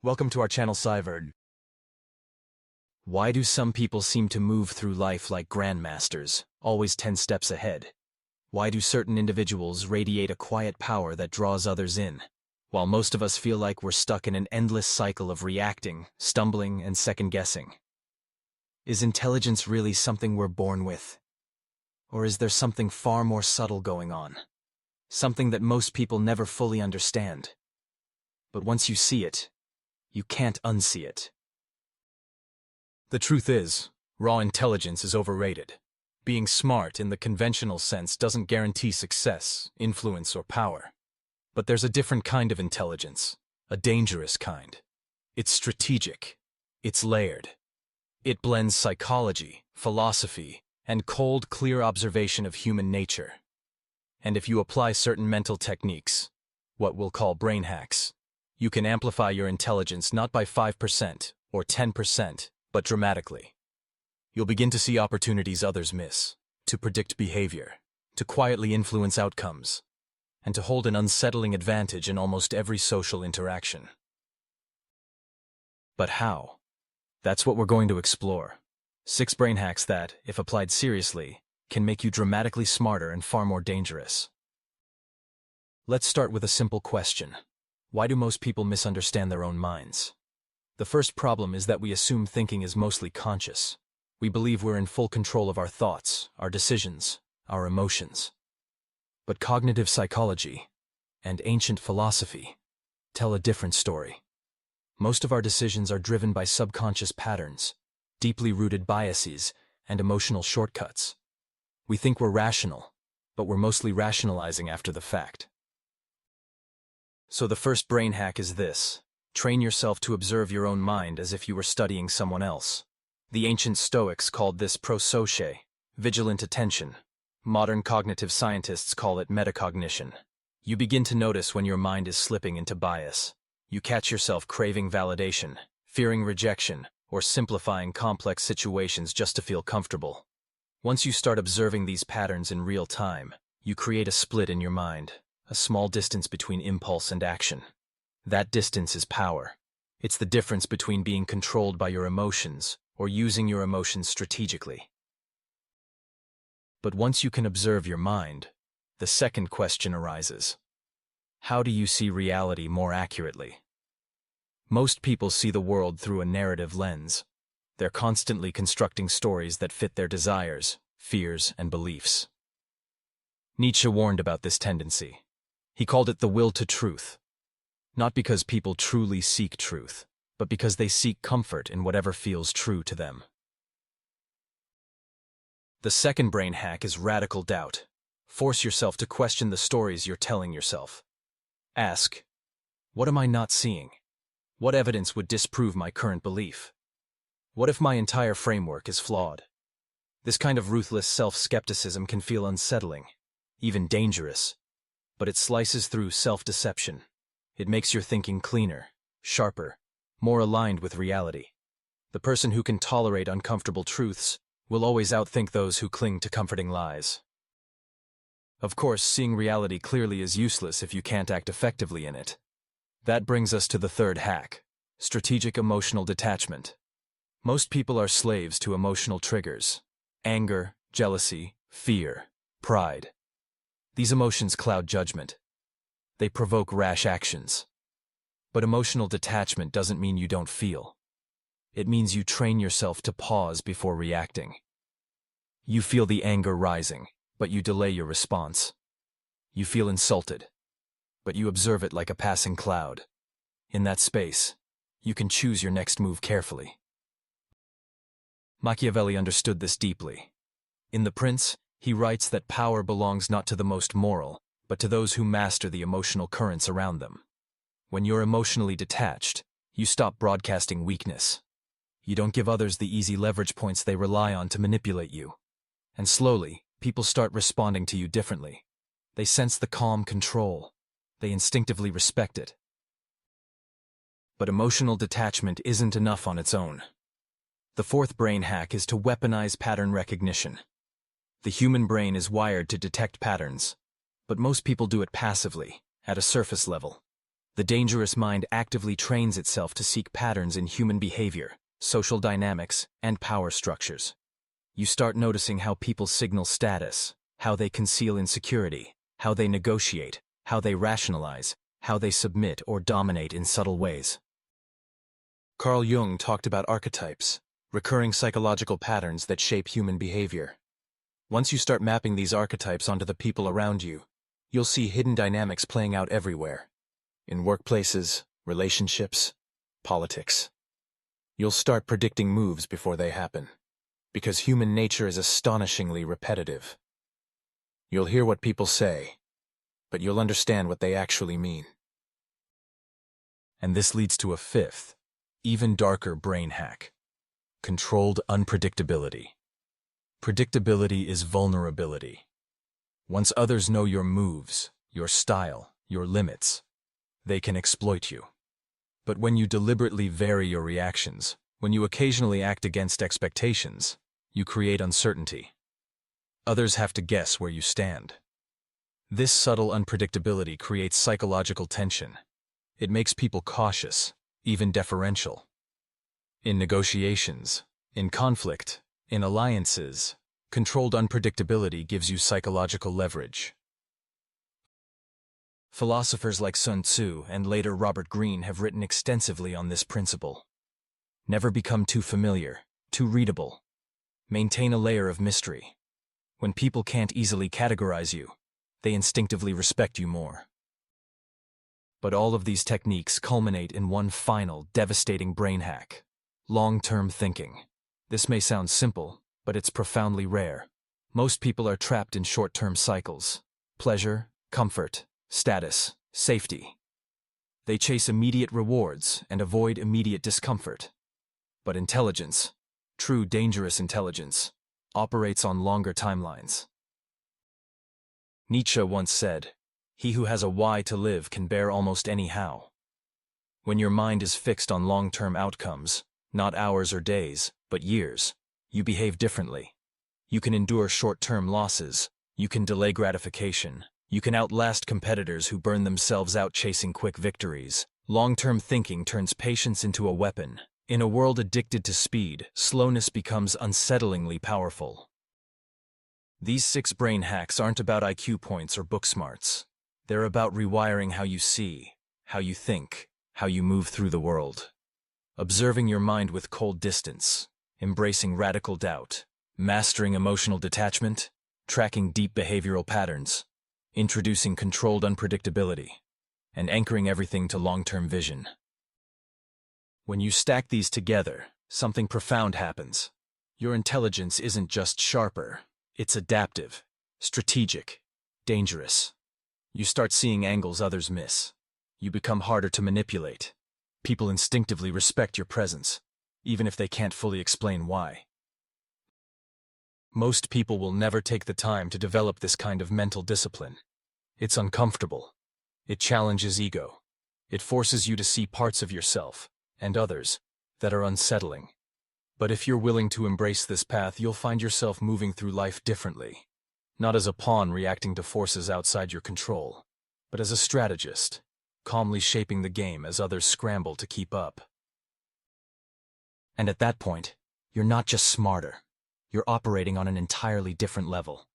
Welcome to our channel Psyverge. Why do some people seem to move through life like grandmasters, always 10 steps ahead? Why do certain individuals radiate a quiet power that draws others in, while most of us feel like we're stuck in an endless cycle of reacting, stumbling, and second-guessing? Is intelligence really something we're born with? Or is there something far more subtle going on? Something that most people never fully understand. But once you see it, you can't unsee it. The truth is, raw intelligence is overrated. Being smart in the conventional sense doesn't guarantee success, influence, or power. But there's a different kind of intelligence, a dangerous kind. It's strategic. It's layered. It blends psychology, philosophy, and cold, clear observation of human nature. And if you apply certain mental techniques, what we'll call brain hacks, you can amplify your intelligence not by 5% or 10%, but dramatically. You'll begin to see opportunities others miss, to predict behavior, to quietly influence outcomes, and to hold an unsettling advantage in almost every social interaction. But how? That's what we're going to explore. 6 brain hacks that, if applied seriously, can make you dramatically smarter and far more dangerous. Let's start with a simple question. Why do most people misunderstand their own minds? The first problem is that we assume thinking is mostly conscious. We believe we're in full control of our thoughts, our decisions, our emotions. But cognitive psychology and ancient philosophy tell a different story. Most of our decisions are driven by subconscious patterns, deeply rooted biases, and emotional shortcuts. We think we're rational, but we're mostly rationalizing after the fact. So the first brain hack is this. Train yourself to observe your own mind as if you were studying someone else. The ancient Stoics called this prosophe, vigilant attention. Modern cognitive scientists call it metacognition. You begin to notice when your mind is slipping into bias. You catch yourself craving validation, fearing rejection, or simplifying complex situations just to feel comfortable. Once you start observing these patterns in real time, you create a split in your mind. A small distance between impulse and action. That distance is power. It's the difference between being controlled by your emotions or using your emotions strategically. But once you can observe your mind, the second question arises. How do you see reality more accurately? Most people see the world through a narrative lens. They're constantly constructing stories that fit their desires, fears, and beliefs. Nietzsche warned about this tendency. He called it the will to truth. Not because people truly seek truth, but because they seek comfort in whatever feels true to them. The second brain hack is radical doubt. Force yourself to question the stories you're telling yourself. Ask, what am I not seeing? What evidence would disprove my current belief? What if my entire framework is flawed? This kind of ruthless self-skepticism can feel unsettling, even dangerous. But it slices through self-deception. It makes your thinking cleaner, sharper, more aligned with reality. The person who can tolerate uncomfortable truths will always outthink those who cling to comforting lies. Of course, seeing reality clearly is useless if you can't act effectively in it. That brings us to the third hack, strategic emotional detachment. Most people are slaves to emotional triggers: anger, jealousy, fear, pride. These emotions cloud judgment. They provoke rash actions. But emotional detachment doesn't mean you don't feel. It means you train yourself to pause before reacting. You feel the anger rising, but you delay your response. You feel insulted, but you observe it like a passing cloud. In that space, you can choose your next move carefully. Machiavelli understood this deeply. In The Prince, he writes that power belongs not to the most moral, but to those who master the emotional currents around them. When you're emotionally detached, you stop broadcasting weakness. You don't give others the easy leverage points they rely on to manipulate you. And slowly, people start responding to you differently. They sense the calm control. They instinctively respect it. But emotional detachment isn't enough on its own. The fourth brain hack is to weaponize pattern recognition. The human brain is wired to detect patterns, but most people do it passively, at a surface level. The dangerous mind actively trains itself to seek patterns in human behavior, social dynamics, and power structures. You start noticing how people signal status, how they conceal insecurity, how they negotiate, how they rationalize, how they submit or dominate in subtle ways. Carl Jung talked about archetypes, recurring psychological patterns that shape human behavior. Once you start mapping these archetypes onto the people around you, you'll see hidden dynamics playing out everywhere. In workplaces, relationships, politics. You'll start predicting moves before they happen, because human nature is astonishingly repetitive. You'll hear what people say, but you'll understand what they actually mean. And this leads to a fifth, even darker brain hack: controlled unpredictability. Predictability is vulnerability. Once others know your moves, your style, your limits, they can exploit you. But when you deliberately vary your reactions, when you occasionally act against expectations, you create uncertainty. Others have to guess where you stand. This subtle unpredictability creates psychological tension. It makes people cautious, even deferential. In negotiations, in conflict, in alliances, controlled unpredictability gives you psychological leverage. Philosophers like Sun Tzu and later Robert Greene have written extensively on this principle. Never become too familiar, too readable. Maintain a layer of mystery. When people can't easily categorize you, they instinctively respect you more. But all of these techniques culminate in one final, devastating brain hack: long-term thinking. This may sound simple, but it's profoundly rare. Most people are trapped in short-term cycles: pleasure, comfort, status, safety. They chase immediate rewards and avoid immediate discomfort. But intelligence, true dangerous intelligence, operates on longer timelines. Nietzsche once said, "He who has a why to live can bear almost any how." When your mind is fixed on long-term outcomes, not hours or days, but years, you behave differently. You can endure short-term losses, you can delay gratification, you can outlast competitors who burn themselves out chasing quick victories. Long-term thinking turns patience into a weapon. In a world addicted to speed, slowness becomes unsettlingly powerful. These 6 brain hacks aren't about IQ points or book smarts. They're about rewiring how you see, how you think, how you move through the world. Observing your mind with cold distance, embracing radical doubt, mastering emotional detachment, tracking deep behavioral patterns, introducing controlled unpredictability, and anchoring everything to long-term vision. When you stack these together, something profound happens. Your intelligence isn't just sharper, it's adaptive, strategic, dangerous. You start seeing angles others miss. You become harder to manipulate. People instinctively respect your presence, even if they can't fully explain why. Most people will never take the time to develop this kind of mental discipline. It's uncomfortable. It challenges ego. It forces you to see parts of yourself, and others, that are unsettling. But if you're willing to embrace this path, you'll find yourself moving through life differently. Not as a pawn reacting to forces outside your control, but as a strategist, calmly shaping the game as others scramble to keep up. And at that point, you're not just smarter, you're operating on an entirely different level.